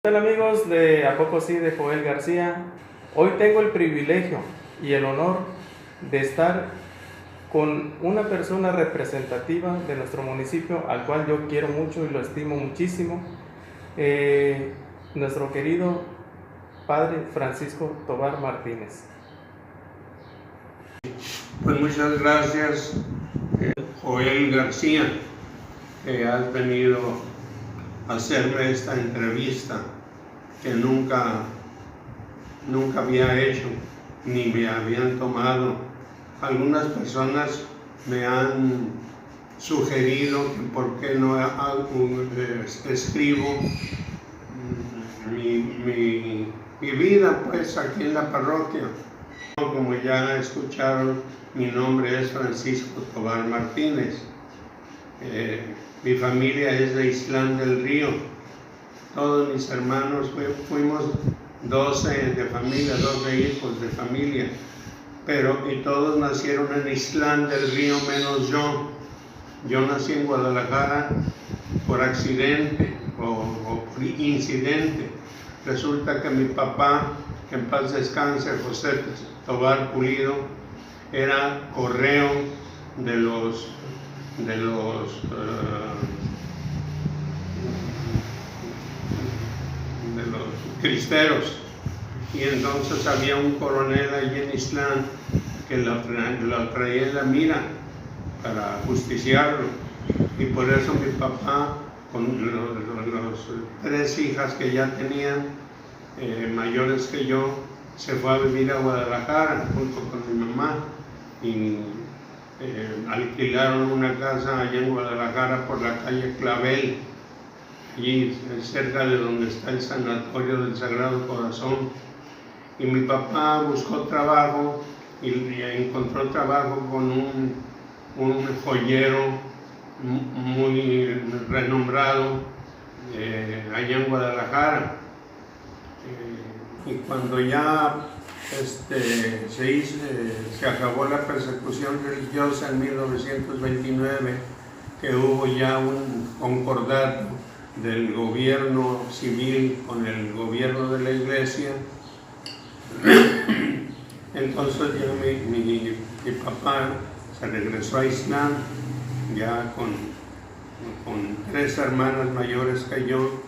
Hola amigos de A Poco Sí de Joel García. Hoy tengo el privilegio y el honor de estar con una persona representativa de nuestro municipio, al cual yo quiero mucho y lo estimo muchísimo, nuestro querido padre Francisco Tovar Martínez. Pues muchas gracias, Joel García, que has venido a hacerme esta entrevista que nunca había hecho ni me habían tomado. Algunas personas me han sugerido que por qué no escribo mi vida pues aquí en la parroquia. Como ya escucharon, mi nombre es Francisco Tovar Martínez. Mi familia es de Islán del Río. Todos mis hermanos fuimos 12 de familia, 12 hijos de familia, y todos nacieron en Islán del Río menos yo. Yo nací en Guadalajara por accidente o por incidente. Resulta que mi papá, que en paz descanse, José Tovar Pulido, era correo de los cristeros, y entonces había un coronel allí en Islán que lo traía en la mira para justiciarlo, y por eso mi papá, con los 3 hijas que ya tenían, mayores que yo, se fue a vivir a Guadalajara junto con mi mamá, y alquilaron una casa allá en Guadalajara por la calle Clavel, allí cerca de donde está el sanatorio del Sagrado Corazón. Y mi papá buscó trabajo y encontró trabajo con un joyero muy renombrado allá en Guadalajara. Y cuando ya se acabó la persecución religiosa en 1929, que hubo ya un concordato del gobierno civil con el gobierno de la iglesia, entonces ya mi papá se regresó a Islán, ya con 3 hermanas mayores que yo,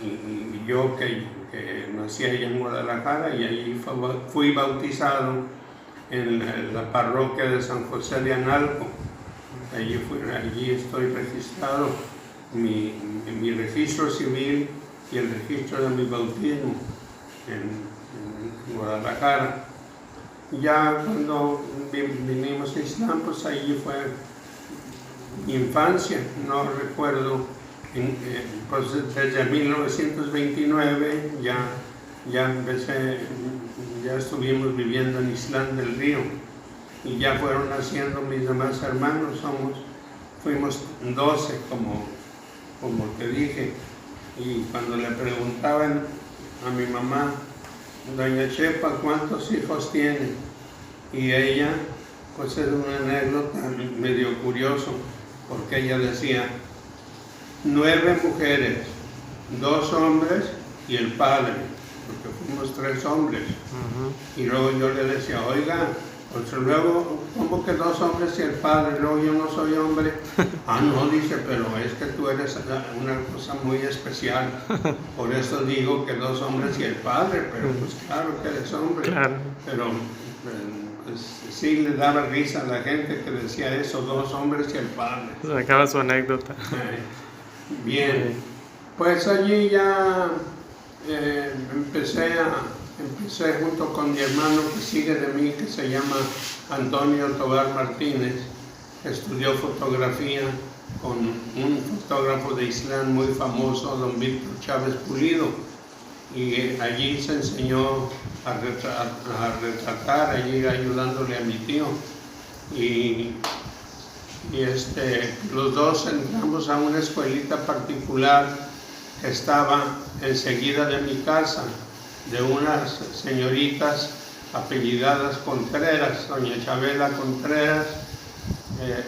y yo que nací allá en Guadalajara, y allí fui bautizado en la parroquia de San José de Analco. Allí estoy registrado, mi registro civil y el registro de mi bautismo en Guadalajara. Ya cuando vinimos a Islán, pues allí fue mi infancia. No recuerdo, pues desde 1929 ya estuvimos viviendo en Islán del Río, y ya fueron naciendo mis demás hermanos. Fuimos 12, como te dije. Y cuando le preguntaban a mi mamá, doña Chepa, ¿cuántos hijos tiene? Y ella, pues es una anécdota medio curioso, porque ella decía 9 mujeres, 2 hombres y el padre, porque fuimos 3 hombres. Y luego yo le decía, oiga, pues luego, ¿cómo que 2 hombres y el padre? Luego yo no soy hombre. No, dice, pero es que tú eres una cosa muy especial, por eso digo que 2 hombres y el padre, pero pues claro que eres hombre. Claro. Pero pues, sí le daba risa a la gente que decía eso, 2 hombres y el padre. Acaba su anécdota. Bien, pues allí ya empecé junto con mi hermano que sigue de mí, que se llama Antonio Tovar Martínez. Estudió fotografía con un fotógrafo de Islán muy famoso, don Víctor Chávez Pulido, y allí se enseñó a retratar, allí ayudándole a mi tío. Y los dos entramos a una escuelita particular que estaba enseguida de mi casa, de unas señoritas apellidadas Contreras. Doña Chabela Contreras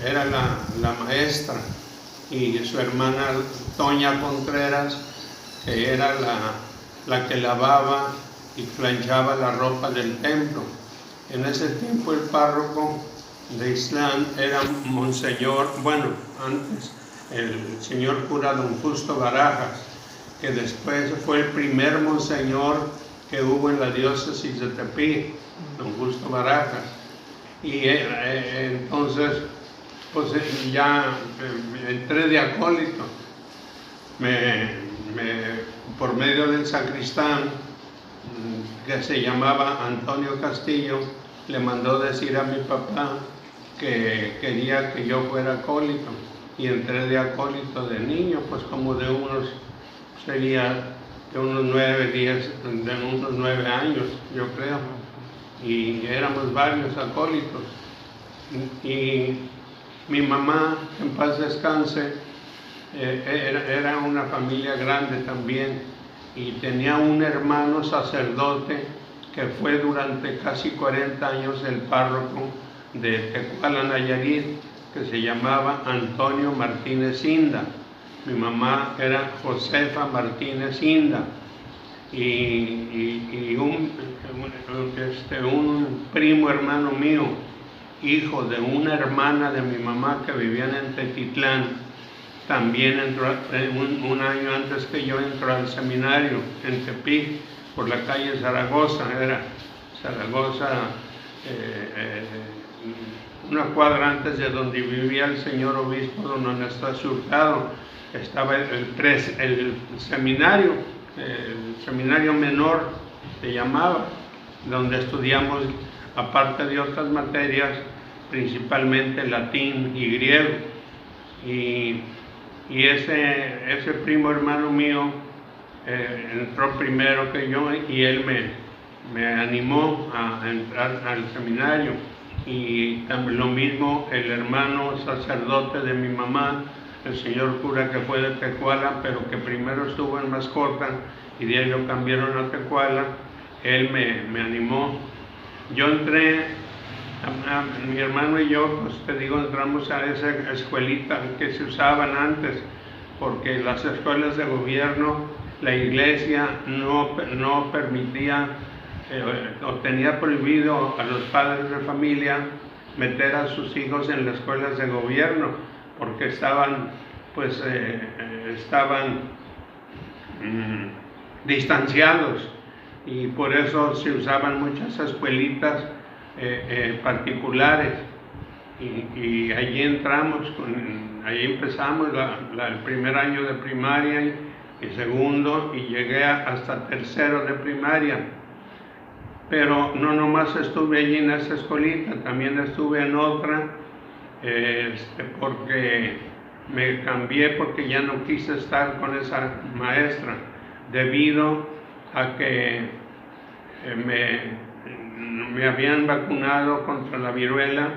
era la maestra, y su hermana Toña Contreras, que era la que lavaba y planchaba la ropa del templo. En ese tiempo el párroco de Ixtlán era Monseñor, bueno, antes el señor cura don Justo Barajas, que después fue el primer monseñor que hubo en la diócesis de Tepic, don Justo Barajas. Y entonces, pues ya entré de acólito, por medio del sacristán, que se llamaba Antonio Castillo, le mandó decir a mi papá que quería que yo fuera acólito, y entré de acólito de niño, pues como de unos 9 años, yo creo, y éramos varios acólitos. Y mi mamá, en paz descanse, era una familia grande también, y tenía un hermano sacerdote que fue durante casi 40 años el párroco de Tecuala, Nayarit, que se llamaba Antonio Martínez Inda. Mi mamá era Josefa Martínez Inda, y un primo hermano mío, hijo de una hermana de mi mamá que vivían en Tetitlán, también entró un año antes que yo, entró al seminario en Tepic, por la calle Zaragoza, era Zaragoza, una cuadra antes de donde vivía el señor obispo don Anastasio Hurtado. Estaba el seminario menor, se llamaba, donde estudiamos, aparte de otras materias, principalmente latín y griego. Y ese primo hermano mío entró primero que yo, y él me animó a entrar al seminario. Y también lo mismo el hermano sacerdote de mi mamá, el señor cura, que fue de Tecuala, pero que primero estuvo en Mascota y de ahí lo cambiaron a Tecuala. Él me animó. Yo entré, mi hermano y yo, pues te digo, entramos a esa escuelita que se usaban antes, porque las escuelas de gobierno, la iglesia no permitía o tenía prohibido a los padres de familia meter a sus hijos en las escuelas de gobierno, porque estaban distanciados, y por eso se usaban muchas escuelitas particulares, y allí entramos, ahí empezamos el primer año de primaria y segundo, y llegué hasta tercero de primaria. Pero no nomás estuve allí en esa escuelita, también estuve en otra, porque me cambié, porque ya no quise estar con esa maestra, debido a que me habían vacunado contra la viruela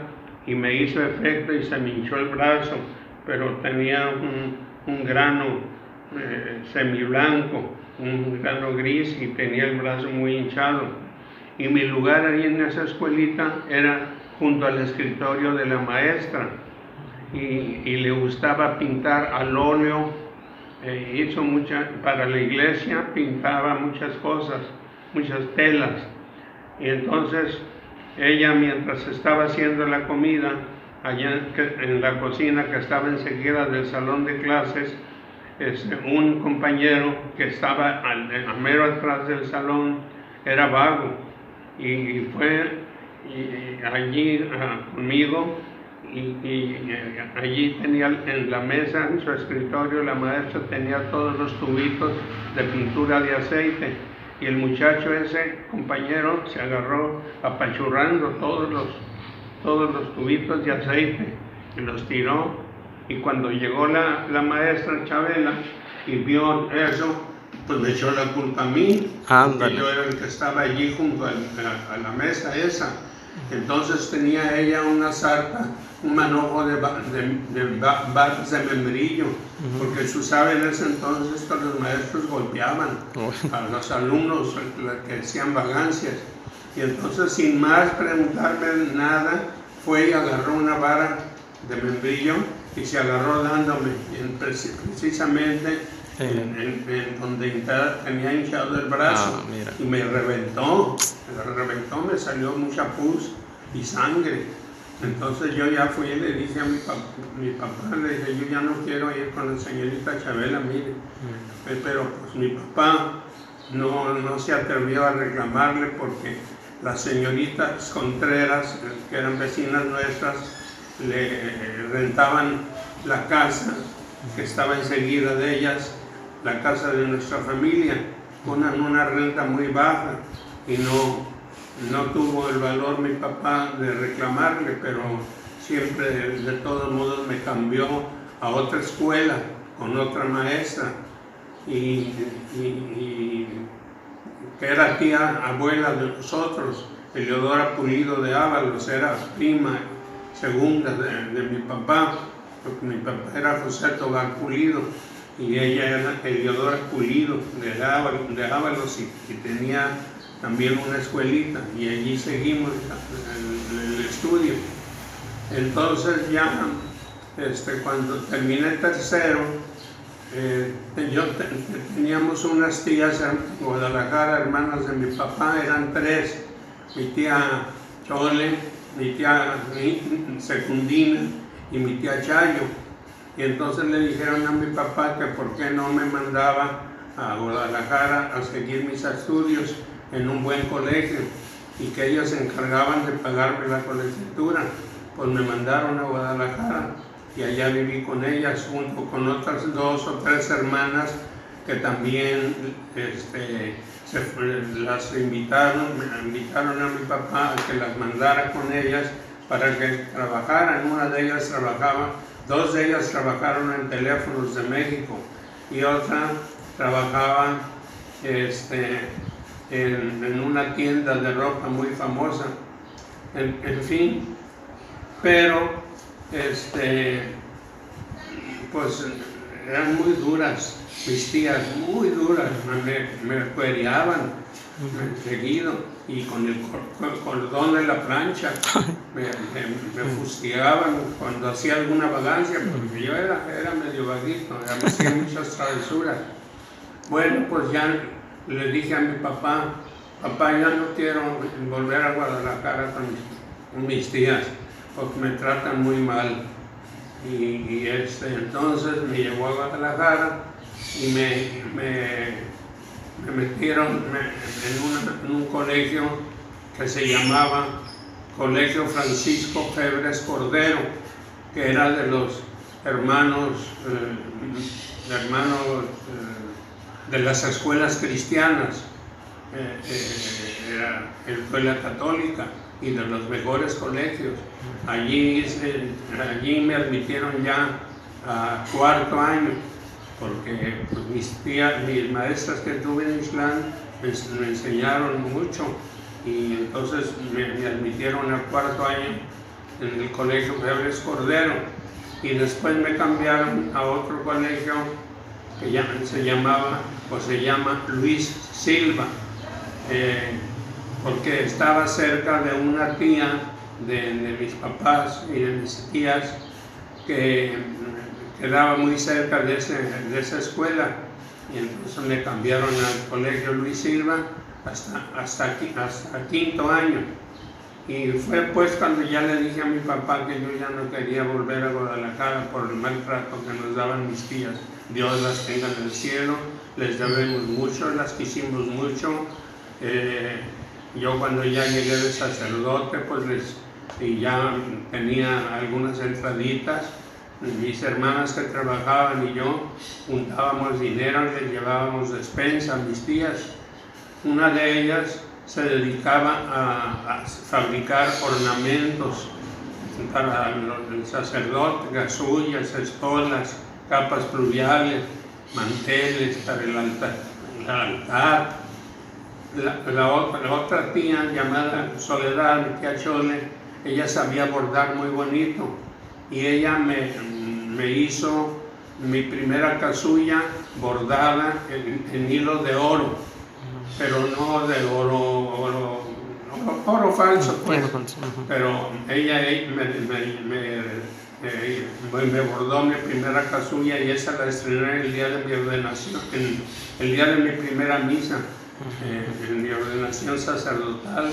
y me hizo efecto y se me hinchó el brazo, pero tenía un grano semiblanco, un grano gris, y tenía el brazo muy hinchado. Y mi lugar ahí en esa escuelita era junto al escritorio de la maestra, y le gustaba pintar al óleo, hizo para la iglesia, pintaba muchas cosas, muchas telas. Y entonces ella, mientras estaba haciendo la comida allá en la cocina que estaba enseguida del salón de clases, un compañero que estaba mero atrás del salón era vago, y fue allí conmigo, y allí tenía en la mesa, en su escritorio, la maestra tenía todos los tubitos de pintura de aceite, y el muchacho, ese compañero, se agarró apachurrando todos los tubitos de aceite y los tiró. Y cuando llegó la maestra Chabela y vio eso, pues me echó la culpa a mí, porque yo era el que estaba allí junto a la mesa esa. Entonces tenía ella una sarta, un manojo de barras de membrillo, porque se usaba en ese entonces que los maestros golpeaban a los alumnos que hacían vagancias. Y entonces, sin más preguntarme nada, fue y agarró una vara de membrillo y se agarró dándome, precisamente en donde tenía hinchado el brazo y me reventó, me salió mucha pus y sangre. Entonces yo ya fui y le dije a mi papá, le dije, yo ya no quiero ir con la señorita Chabela, mire. Pero pues mi papá no se atrevió a reclamarle porque las señoritas Contreras, que eran vecinas nuestras, le rentaban la casa que estaba enseguida de ellas, la casa de nuestra familia, con una renta muy baja, y no tuvo el valor mi papá de reclamarle, pero siempre de todos modos me cambió a otra escuela con otra maestra, y que era tía abuela de nosotros, Eleodora Pulido de Ábalos, era prima segunda de mi papá, porque mi papá era José Tobar Pulido y ella era Eleodora Pulido de Ábalos, y tenía también una escuelita, y allí seguimos el estudio. Entonces ya cuando terminé tercero, teníamos unas tías en Guadalajara, hermanas de mi papá, eran tres: mi tía Chole, mi tía Secundina y mi tía Chayo. Y entonces le dijeron a mi papá que por qué no me mandaba a Guadalajara a seguir mis estudios en un buen colegio, y que ellos se encargaban de pagarme la colegiatura. Pues me mandaron a Guadalajara y allá viví con ellas junto con otras 2 o 3 hermanas que también las invitaron a mi papá a que las mandara con ellas para que trabajaran. Una de ellas trabajaba, 2 de ellas trabajaron en Teléfonos de México y otra trabajaba en una tienda de ropa muy famosa. En fin, pero pues eran muy duras mis tías, muy duras, me cuereaban seguido, y con el cordón de la plancha me fustigaban cuando hacía alguna vagancia, porque yo era medio vaguito, me hacía muchas travesuras. Bueno, pues ya le dije a mi papá, ya no quiero volver a Guadalajara con mis tías, porque me tratan muy mal. Y entonces me llevó a Guadalajara y me metieron en un colegio que se llamaba Colegio Francisco Febres Cordero, que era de los hermanos de las escuelas cristianas, era escuela católica y de los mejores colegios. Allí me admitieron ya a 4º año, porque pues, mis maestras que tuve en Islán me enseñaron mucho, y entonces me admitieron a 4º año en el colegio Febres Cordero, y después me cambiaron a otro colegio que ya se llama Luis Silva, porque estaba cerca de una tía de mis papás y de mis tías que quedaba muy cerca de esa escuela, y entonces me cambiaron al colegio Luis Silva hasta 5º año. Y fue pues cuando ya le dije a mi papá que yo ya no quería volver a Guadalajara por el maltrato que nos daban mis tías. Dios las tenga en el cielo, les debemos mucho, las quisimos mucho. Yo cuando ya llegué de sacerdote, pues y ya tenía algunas entraditas, mis hermanas que trabajaban y yo juntábamos dinero, les llevábamos despensa a mis tías. Una de ellas se dedicaba a fabricar ornamentos para el sacerdote, gasullas, estolas, capas pluviales, manteles para el altar. La otra tía llamada Soledad, mi tía Chole, ella sabía bordar muy bonito, y ella me hizo mi primera casulla bordada en hilo de oro, pero no de oro falso, pues. Pero ella me me bordó mi primera casulla y esa la estrené el día de mi ordenación, el día de mi primera misa, en mi ordenación sacerdotal.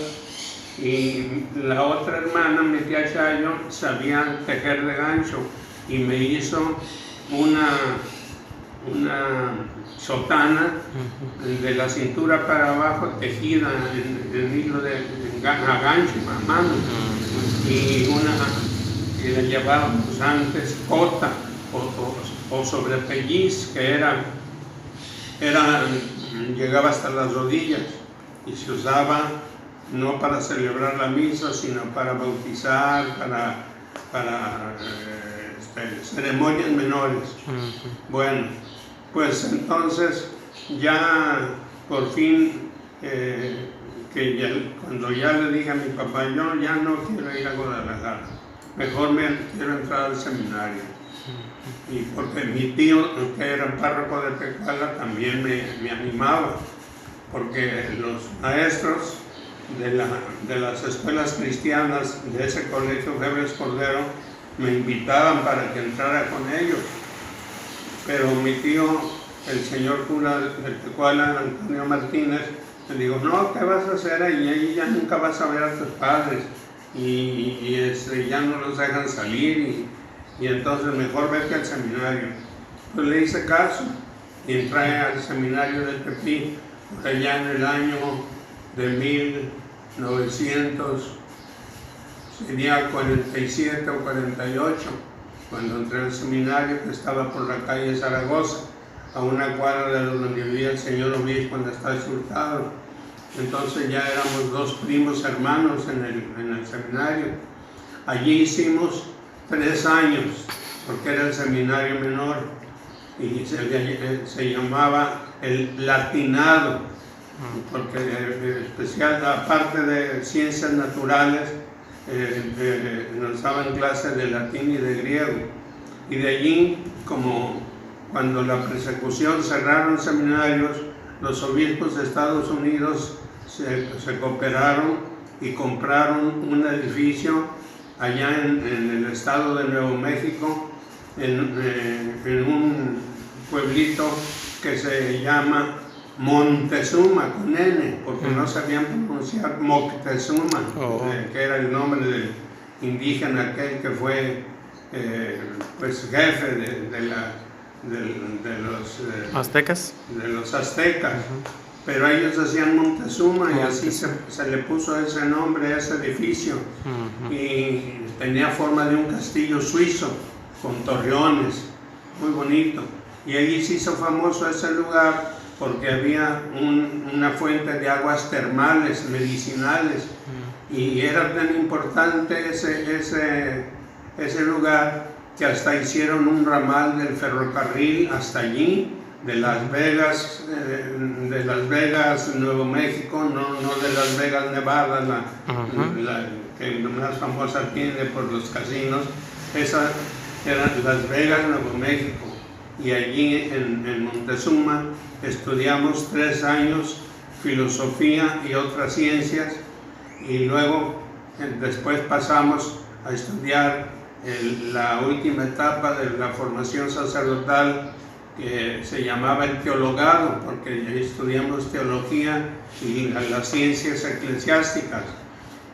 Y la otra hermana, mi tía Chayo, sabía tejer de gancho y me hizo una sotana de la cintura para abajo tejida en hilo a gancho, a mano, y la llevábamos antes cota o sobrepelliz, que llegaba hasta las rodillas y se usaba no para celebrar la misa, sino para bautizar, para ceremonias menores. Bueno, pues entonces ya por fin, cuando ya le dije a mi papá, yo ya no quiero ir a Guadalajara, mejor me quiero entrar al seminario. Y porque mi tío, que era párroco de Tecuala, también me animaba, porque los maestros de las escuelas cristianas de ese colegio Febres Cordero me invitaban para que entrara con ellos. Pero mi tío, el señor cura de Tecuala, Antonio Martínez, me dijo, no, ¿qué vas a hacer ahí? Ahí ya nunca vas a ver a tus padres y ya no los dejan salir y entonces mejor vete al seminario. Pues le hice caso y entré al seminario de Tepic por allá en el año de 1947 o 48, cuando entré al seminario, que estaba por la calle Zaragoza, a una cuadra de donde vivía el señor obispo en Estacio Hurtado. Entonces ya éramos dos primos hermanos en el seminario. Allí hicimos 3 años, porque era el seminario menor, y se llamaba el latinado, porque especial, aparte de ciencias naturales, nos daban clases de latín y de griego. Y de allí, como cuando la persecución cerraron seminarios, los obispos de Estados Unidos se cooperaron y compraron un edificio allá en el estado de Nuevo México, en un pueblito que se llama Montezuma, con N, porque no sabían pronunciar Moctezuma, que era el nombre del indígena aquel que fue pues jefe de los aztecas. De los aztecas. Pero ellos hacían Montezuma y así se le puso ese nombre a ese edificio. Y tenía forma de un castillo suizo con torreones, muy bonito. Y allí se hizo famoso ese lugar porque había una fuente de aguas termales, medicinales, y era tan importante ese lugar que hasta hicieron un ramal del ferrocarril hasta allí, de Las Vegas, Nuevo México, no de Las Vegas, Nevada, la que más famosa tiene por los casinos. Esa era Las Vegas, Nuevo México. Y allí en Montezuma estudiamos 3 años filosofía y otras ciencias, y luego después pasamos a estudiar la última etapa de la formación sacerdotal, que se llamaba el teologado, porque estudiamos teología y las ciencias eclesiásticas.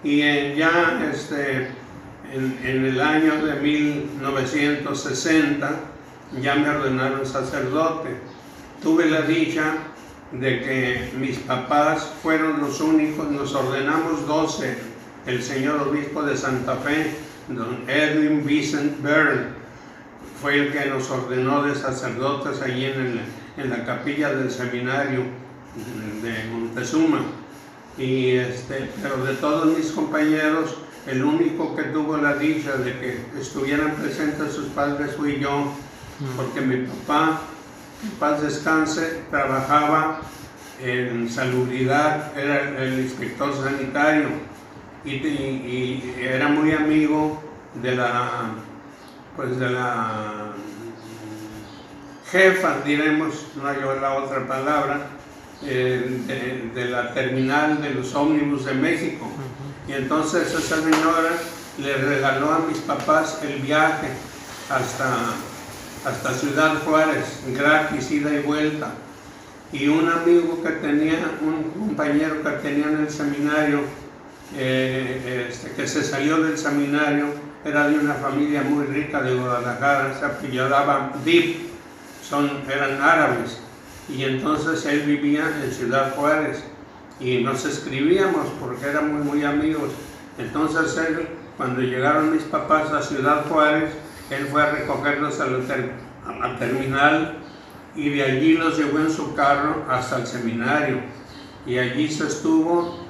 Y ya en el año de 1960 ya me ordenaron sacerdote. Tuve la dicha de que mis papás fueron los únicos, nos ordenamos 12, el señor obispo de Santa Fe, don Edwin Vincent Byrne, fue el que nos ordenó de sacerdotes allí en la capilla del seminario de Montezuma. Pero de todos mis compañeros, el único que tuvo la dicha de que estuvieran presentes sus padres fui yo, porque mi papá, en paz descanse, trabajaba en salubridad, era el inspector sanitario y era muy amigo de la jefa, diremos, no hay la otra palabra, de la terminal de los ómnibus de México. Y entonces esa señora le regaló a mis papás el viaje hasta Ciudad Juárez, gratis, ida y vuelta. Y un amigo que tenía, un compañero que tenía en el seminario, que se salió del seminario, era de una familia muy rica de Guadalajara, se apellidaba Dip, eran árabes, y entonces él vivía en Ciudad Juárez, y nos escribíamos porque éramos muy amigos. Entonces él, cuando llegaron mis papás a Ciudad Juárez, él fue a recogerlos a la terminal, y de allí los llevó en su carro hasta el seminario, y allí se estuvo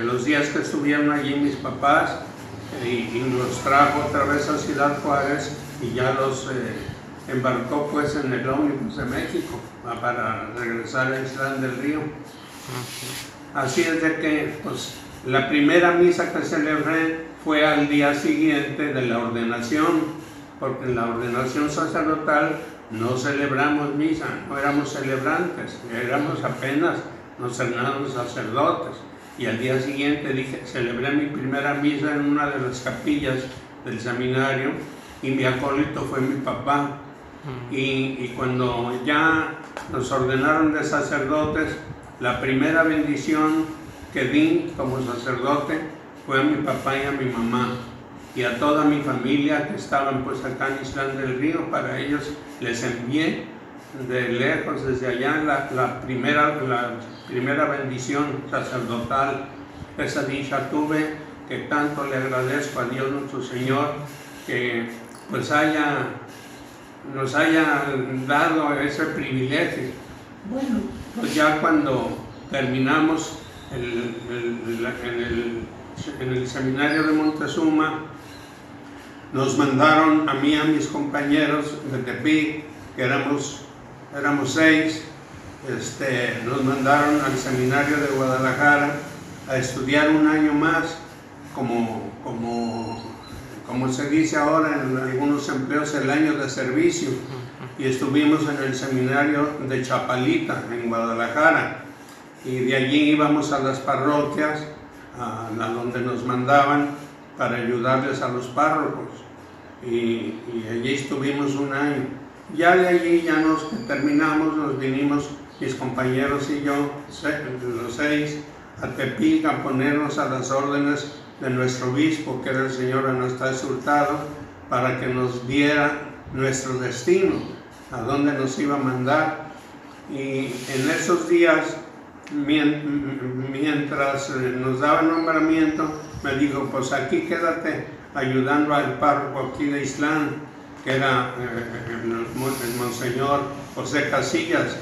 los días que estuvieron allí mis papás, y los trajo otra vez a Ciudad Juárez, y ya los embarcó pues en el ómnibus de México para regresar a Islán del Río. Así es de que pues la primera misa que celebré fue al día siguiente de la ordenación, porque en la ordenación sacerdotal no celebramos misa, no éramos celebrantes, éramos apenas, nos ordenamos sacerdotes. Y al día siguiente celebré mi primera misa en una de las capillas del seminario, y mi acólito fue mi papá. Y cuando ya nos ordenaron de sacerdotes, la primera bendición que di como sacerdote fue a mi papá y a mi mamá, y a toda mi familia que estaban pues acá en Islán del Río. Para ellos les envié de lejos, desde allá, la primera bendición sacerdotal. Esa dicha tuve, que tanto le agradezco a Dios nuestro Señor, que pues nos haya dado ese privilegio. Bueno, pues ya cuando terminamos en el seminario de Montezuma, nos mandaron a mí y a mis compañeros de Tepic, que éramos 6, nos mandaron al seminario de Guadalajara a estudiar un año más, como se dice ahora en algunos empleos, el año de servicio. Y estuvimos en el seminario de Chapalita, en Guadalajara, y de allí íbamos a las parroquias, a donde nos mandaban para ayudarles a los párrocos, y allí estuvimos un año. Ya de allí, ya terminamos, nos vinimos mis compañeros y yo, los 6, a Tepic, a ponernos a las órdenes de nuestro obispo, que era el señor Anastasio Hurtado, para que nos diera nuestro destino, a dónde nos iba a mandar. Y en esos días, mientras nos daba el nombramiento, me dijo: pues aquí quédate ayudando al párroco aquí de Islán, que era el monseñor José Casillas.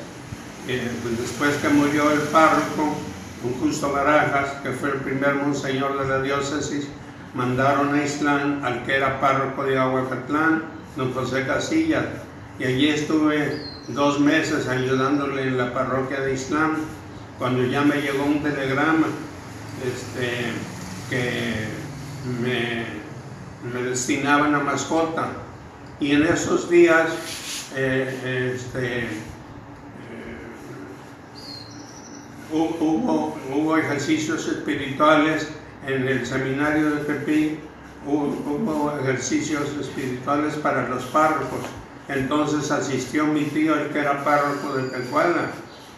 Pues después que murió el párroco, don Justo Barajas, que fue el primer monseñor de la diócesis, mandaron a Islán al que era párroco de Aguacatlán, don José Casillas, y allí estuve 2 meses ayudándole en la parroquia de Islán, cuando ya me llegó un telegrama que me destinaban a Mascota. Y en esos días hubo ejercicios espirituales en el seminario de Tepic, hubo ejercicios espirituales para los párrocos. Entonces asistió mi tío, el que era párroco de Tecuala,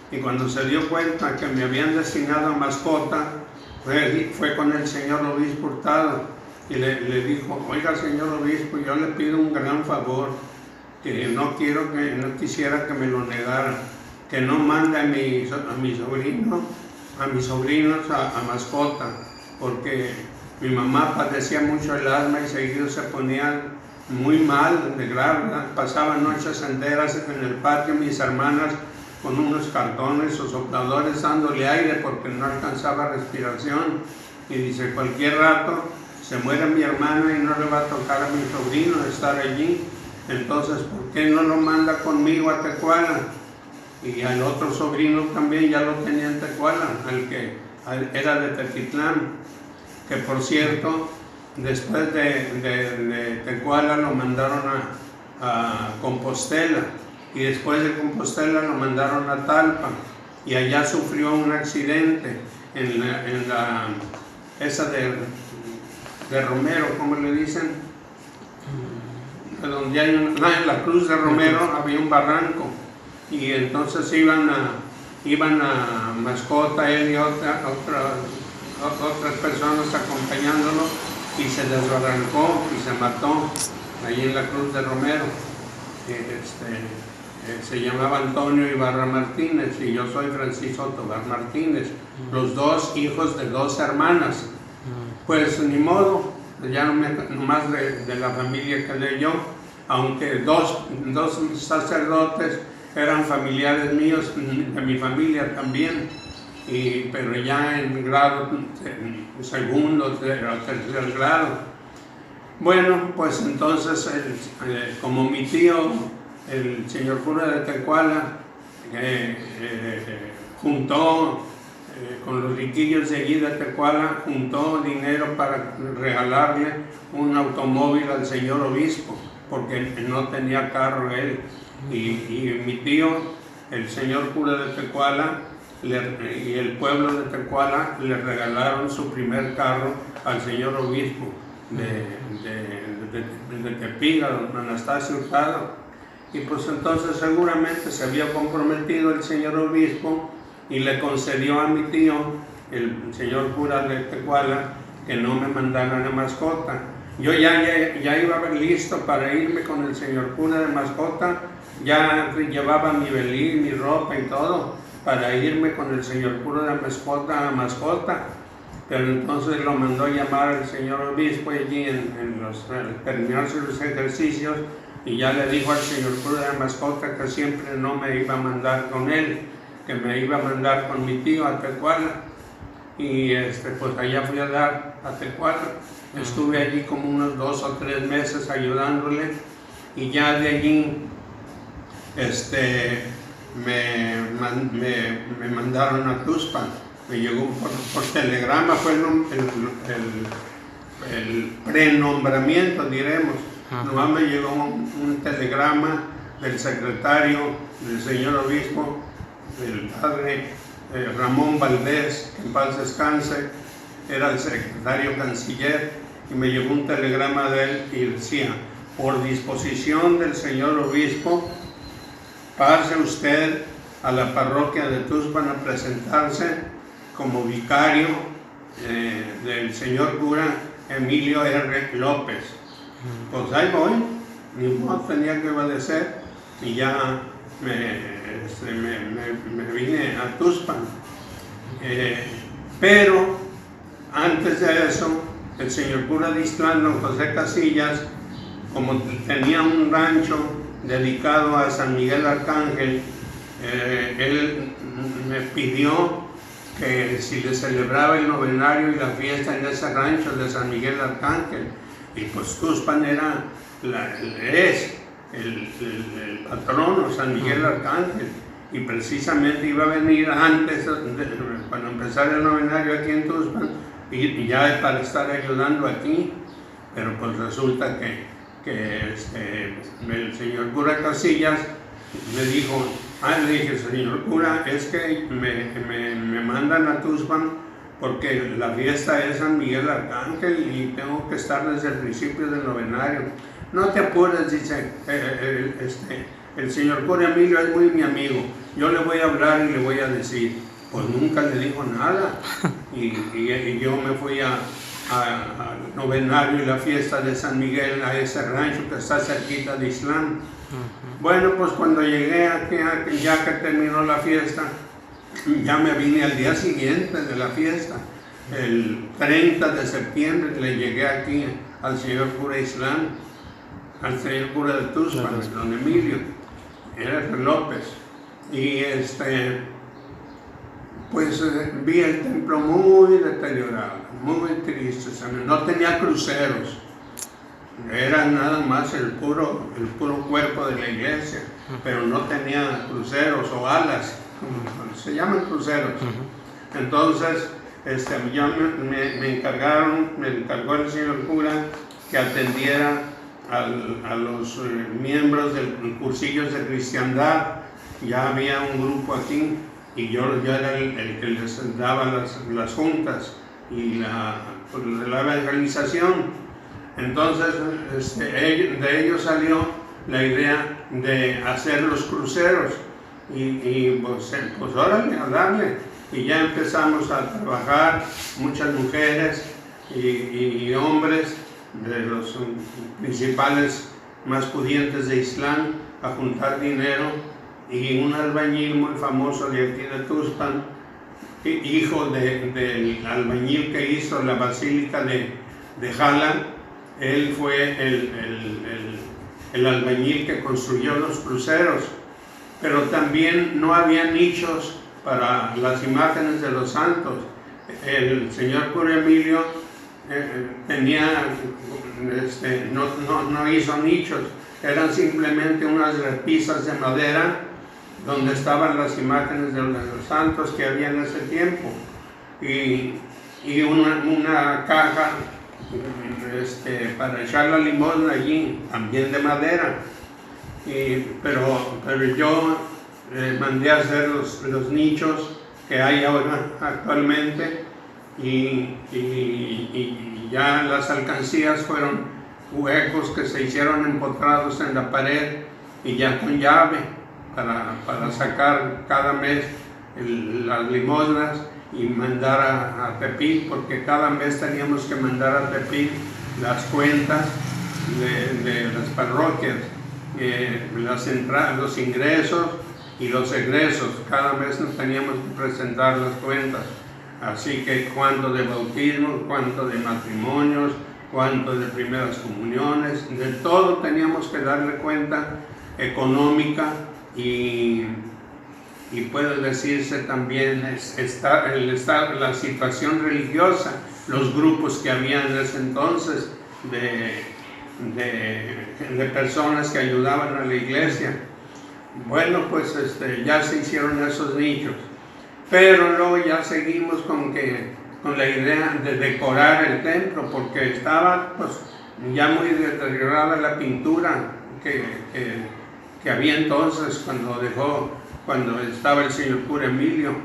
y cuando se dio cuenta que me habían destinado a Mascota, fue con el señor obispo Hurtado y le dijo: oiga, señor obispo, yo le pido un gran favor, que no quisiera que me lo negara, que no mande a mis sobrinos a Mascota, porque mi mamá padecía mucho el asma y seguido se ponía muy mal, de grave. Pasaban noches enteras en el patio mis hermanas con unos cartones o sopladores dándole aire porque no alcanzaba respiración. Y dice: cualquier rato se muere mi hermana y no le va a tocar a mi sobrino estar allí. Entonces, ¿por qué no lo manda conmigo a Tecuala? Y al otro sobrino también ya lo tenía en Tecuala, al que era de Tetitlán, que por cierto, después de Tecuala lo mandaron a Compostela, y después de Compostela lo mandaron a Talpa, y allá sufrió un accidente de Romero, ¿cómo le dicen? Donde hay en la Cruz de Romero había un barranco, y entonces iban a Mascota, él y otras personas acompañándolo, y se desbarrancó y se mató ahí en la Cruz de Romero. Se llamaba Antonio Ibarra Martínez y yo soy Francisco Tobar Martínez, los dos hijos de dos hermanas. Pues ni modo, ya nomás de la familia quedé yo, aunque dos sacerdotes eran familiares míos, de mi familia también, pero ya en grado segundo, tercer grado. Bueno, pues entonces, como mi tío, el señor cura de Tecuala, juntó, con los riquillos de allí de Tecuala, juntó dinero para regalarle un automóvil al señor obispo, porque no tenía carro él. Y mi tío, el señor cura de Tecuala, y el pueblo de Tecuala le regalaron su primer carro al señor obispo de Tepiga, don Anastasio Hurtado. Y pues entonces seguramente se había comprometido el señor obispo y le concedió a mi tío, el señor cura de Tecuala, que no me mandaran a Mascota. Yo ya iba listo para irme con el señor cura de Mascota, ya llevaba mi velí, mi ropa y todo, para irme con el señor cura de Mascota a Mascota. Pero entonces lo mandó llamar el señor obispo allí al terminarse los ejercicios, y ya le dijo al señor cura de Mascota que siempre no me iba a mandar con él, que me iba a mandar con mi tío a Tecuala. Y pues allá fui a dar a Tecuala. Estuve allí como unos 2 o 3 meses ayudándole, y ya de allí me mandaron a Tuxpan. Me llegó por telegrama, fue el prenombramiento, diremos. Nomás me llegó un telegrama del secretario del señor obispo, el padre Ramón Valdés, que en paz descanse, era el secretario canciller, y me llegó un telegrama de él y decía: por disposición del señor obispo, pase usted a la parroquia de Tuxpan a presentarse como vicario del señor cura Emilio R. López. Pues ahí voy, ni modo, tenía que obedecer, y ya me vine a Tuxpan. Pero antes de eso, el señor cura de Ixtlán, don José Casillas, como tenía un rancho dedicado a San Miguel Arcángel, él me pidió que si le celebraba el novenario y la fiesta en ese rancho de San Miguel Arcángel. Y pues Tuxpan es el patrono, San Miguel Arcángel, y precisamente iba a venir antes, cuando empezara el novenario aquí en Tuxpan, y ya para estar ayudando aquí. Pero pues resulta que el señor cura Casillas me dijo: le dije, señor cura, es que me mandan a Tuxpan porque la fiesta es San Miguel Arcángel y tengo que estar desde el principio del novenario. No te apures, dice, el señor cura Emilio es muy mi amigo, yo le voy a hablar y le voy a decir. Pues nunca le dijo nada, y yo me fui al novenario y la fiesta de San Miguel a ese rancho que está cerquita de Ixtlán. Bueno, pues cuando llegué aquí, ya que terminó la fiesta, ya me vine al día siguiente de la fiesta, el 30 de septiembre, le llegué aquí al señor cura Ixtlán, al señor cura de Tuxpan, don Emilio R. López, y pues vi el templo muy deteriorado, muy triste, no tenía cruceros, era nada más el puro cuerpo de la iglesia, pero no tenía cruceros o alas, se llaman cruceros. Entonces ya me encargó el señor cura que atendiera a los miembros del cursillos de cristiandad. Ya había un grupo aquí, y yo ya era el que les daba las juntas. la evangelización. Entonces de ellos salió la idea de hacer los cruceros y pues órale, a darle. Y ya empezamos a trabajar, muchas mujeres y hombres de los principales más pudientes de Islán, a juntar dinero, y un albañil muy famoso de aquí de Tuxpan, hijo del albañil que hizo la basílica de Jalán, él fue el albañil que construyó los cruceros. Pero también no había nichos para las imágenes de los santos. El señor cura Emilio no hizo nichos, eran simplemente unas repisas de madera donde estaban las imágenes de los santos que había en ese tiempo, y una caja para echar la limosna allí, también de madera. Pero yo mandé a hacer los nichos que hay ahora actualmente, y ya las alcancías fueron huecos que se hicieron empotrados en la pared y ya con llave para sacar cada mes las limosnas y mandar a Tepic, porque cada mes teníamos que mandar a Tepic las cuentas de las parroquias, los ingresos y los egresos. Cada mes nos teníamos que presentar las cuentas. Así que cuánto de bautismos, cuánto de matrimonios, cuánto de primeras comuniones, de todo teníamos que darle cuenta económica, y puede decirse también la situación religiosa, los grupos que había en ese entonces de personas que ayudaban a la iglesia. Bueno, pues ya se hicieron esos nichos, pero luego ya seguimos con la idea de decorar el templo, porque estaba pues ya muy deteriorada la pintura que había entonces cuando estaba el señor cura Emilio,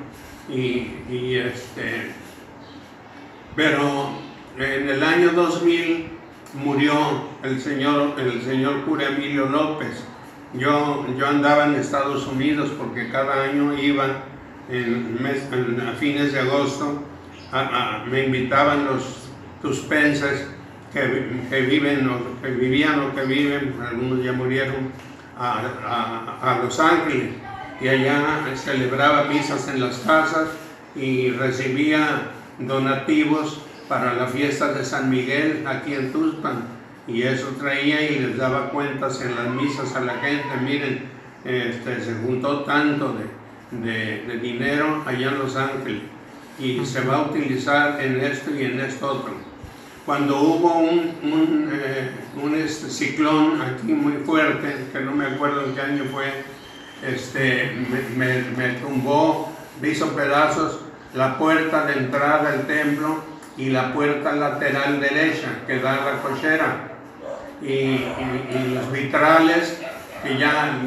pero en el año 2000 murió el señor cura Emilio López. Yo andaba en Estados Unidos porque cada año iba a fines de agosto, me invitaban los tuspenses que vivían o que viven, algunos ya murieron, a Los Ángeles, y allá celebraba misas en las casas y recibía donativos para la fiesta de San Miguel aquí en Tuxpan, y eso traía y les daba cuentas en las misas a la gente. Miren, se juntó tanto de dinero allá en Los Ángeles y se va a utilizar en esto y en esto otro. Cuando hubo un ciclón aquí muy fuerte, que no me acuerdo en qué año fue, me tumbó, me hizo pedazos la puerta de entrada del templo y la puerta lateral derecha que da a la cochera, y los vitrales, que ya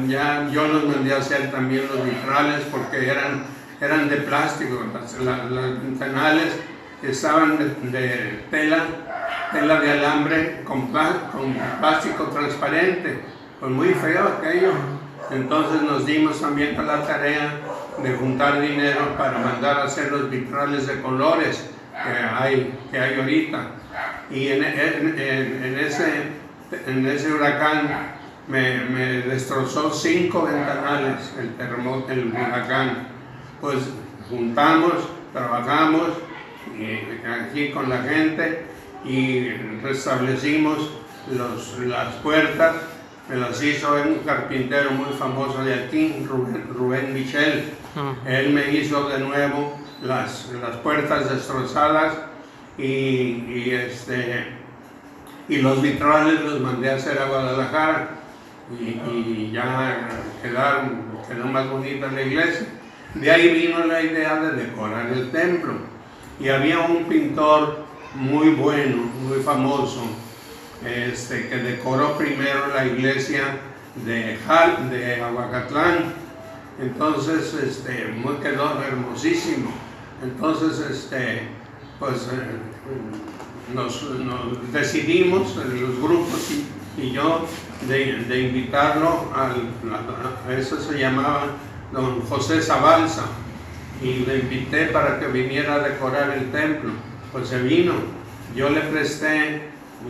yo los mandé a hacer también, los vitrales, porque eran de plástico. Las ventanales estaban de tela de alambre con plástico transparente, pues muy feo aquello. Entonces nos dimos también a la tarea de juntar dinero para mandar a hacer los vitrales de colores que hay ahorita. Y en ese huracán me destrozó 5 ventanales el huracán. Pues juntamos, trabajamos aquí con la gente y restablecimos las puertas. Me las hizo un carpintero muy famoso de aquí, Rubén Michel. Él me hizo de nuevo las puertas destrozadas, y los vitrales los mandé a hacer a Guadalajara, y ya quedó más bonita la iglesia. De ahí vino la idea de decorar el templo, y había un pintor muy bueno, muy famoso, que decoró primero la iglesia de Aguacatlán. Entonces quedó hermosísimo. Entonces pues nos decidimos, los grupos y yo, de invitarlo a eso se llamaba don José Zabalza, y le invité para que viniera a decorar el templo. Pues se vino, yo le presté,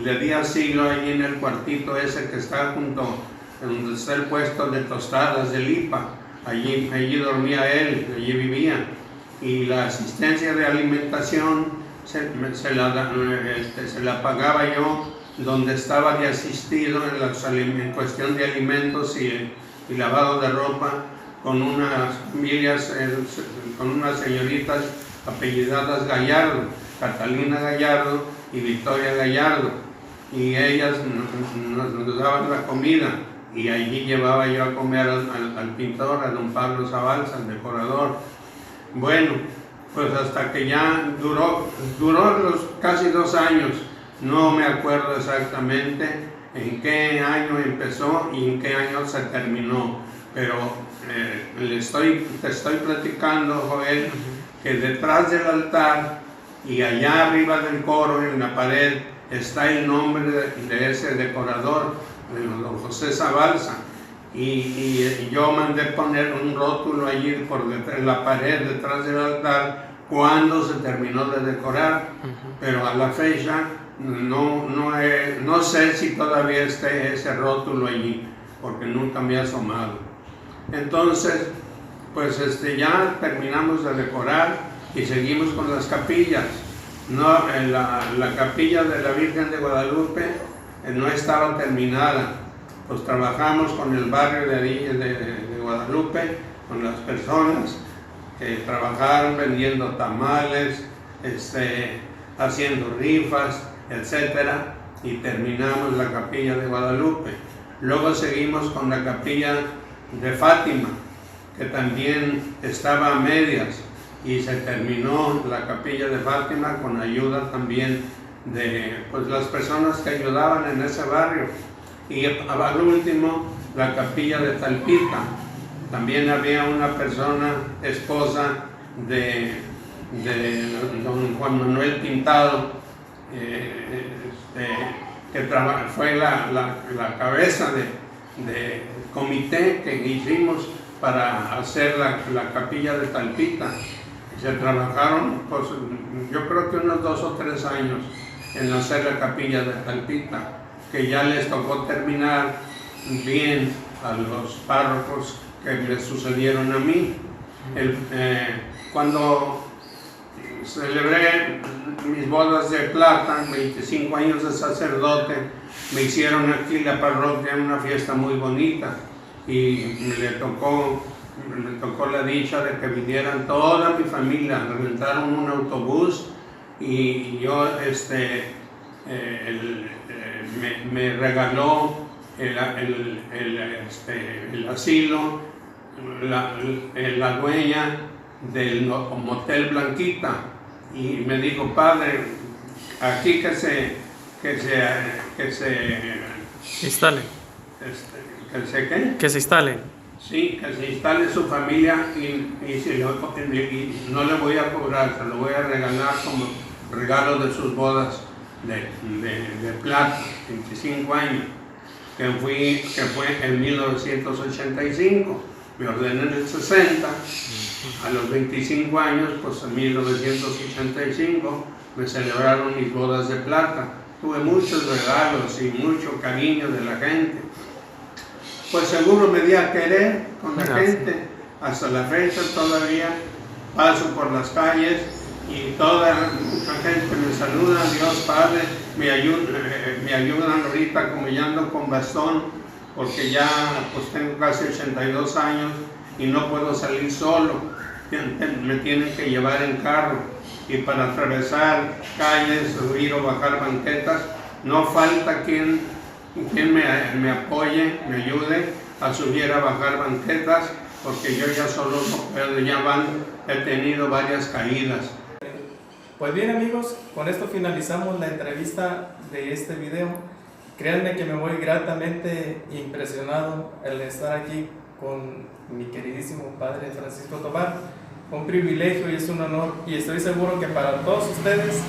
le di asilo ahí en el cuartito ese que está junto, donde está el puesto de tostadas de Lipa. Allí dormía él, allí vivía, y la asistencia de alimentación se la pagaba yo, donde estaba de asistido en cuestión de alimentos y lavado de ropa, con unas familias, con unas señoritas apellidadas Gallardo, Catalina Gallardo y Victoria Gallardo, y ellas nos daban la comida, y allí llevaba yo a comer al pintor, a don Pablo Zabalza, el decorador. Bueno, pues hasta que ya duró casi 2 años, no me acuerdo exactamente en qué año empezó y en qué año se terminó, pero te estoy platicando, Joel, que detrás del altar y allá arriba del coro, en la pared, está el nombre de ese decorador, don José Zabalza, y yo mandé poner un rótulo allí en la pared detrás del altar cuando se terminó de decorar, pero a la fecha no sé si todavía esté ese rótulo allí, porque nunca me he asomado. Entonces, pues ya terminamos de decorar y seguimos con las capillas. No, la capilla de la Virgen de Guadalupe no estaba terminada. Pues trabajamos con el barrio de Guadalupe, con las personas que trabajaron vendiendo tamales, haciendo rifas, etcétera, y terminamos la capilla de Guadalupe. Luego seguimos con la capilla de Fátima, que también estaba a medias, y se terminó la capilla de Fátima con ayuda también de las personas que ayudaban en ese barrio. Y al último, la capilla de Talpita. También había una persona, esposa de don Juan Manuel Pintado, que fue la cabeza de comité que hicimos para hacer la capilla de Talpita. Se trabajaron, pues, yo creo que unos 2 o 3 años en hacer la capilla de Talpita, que ya les tocó terminar bien a los párrocos que les sucedieron a mí. Cuando celebré mis bodas de plata, 25 años de sacerdote, me hicieron aquí la parroquia una fiesta muy bonita, y me tocó la dicha de que vinieran toda mi familia. Rentaron un autobús y yo me regaló el asilo la dueña del motel Blanquita, y me dijo: padre, aquí que se instale. Que se instale. Sí, que se instale su familia, y no le voy a cobrar, se lo voy a regalar como regalo de sus bodas de plata, 25 años, que fue en 1985. Me ordené en el 60, a los 25 años, pues en 1985 me celebraron mis bodas de plata. Tuve muchos regalos y mucho cariño de la gente. Pues seguro me di a querer con la gente. Hasta la fecha todavía paso por las calles y mucha gente me saluda: Dios Padre, me ayudan ahorita, como ya ando con bastón, porque ya pues tengo casi 82 años y no puedo salir solo, me tienen que llevar en carro, y para atravesar calles, subir o bajar banquetas, no falta quien me apoye, me ayude a subir, a bajar banquetas, porque yo ya solo no puedo, he tenido varias caídas. Pues bien, amigos, con esto finalizamos la entrevista de este video. Créanme que me voy gratamente impresionado al estar aquí con mi queridísimo padre Francisco Tobar. un privilegio y es un honor, y estoy seguro que para todos ustedes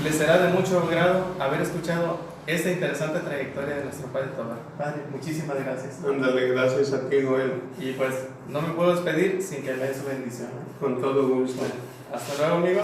les será de mucho agrado haber escuchado esta interesante trayectoria de nuestro Padre Tobar. Padre, muchísimas gracias. Ándale, gracias a ti, Joel. Y pues no me puedo despedir sin que me dé su bendición. Con todo gusto. Hasta luego, amigos.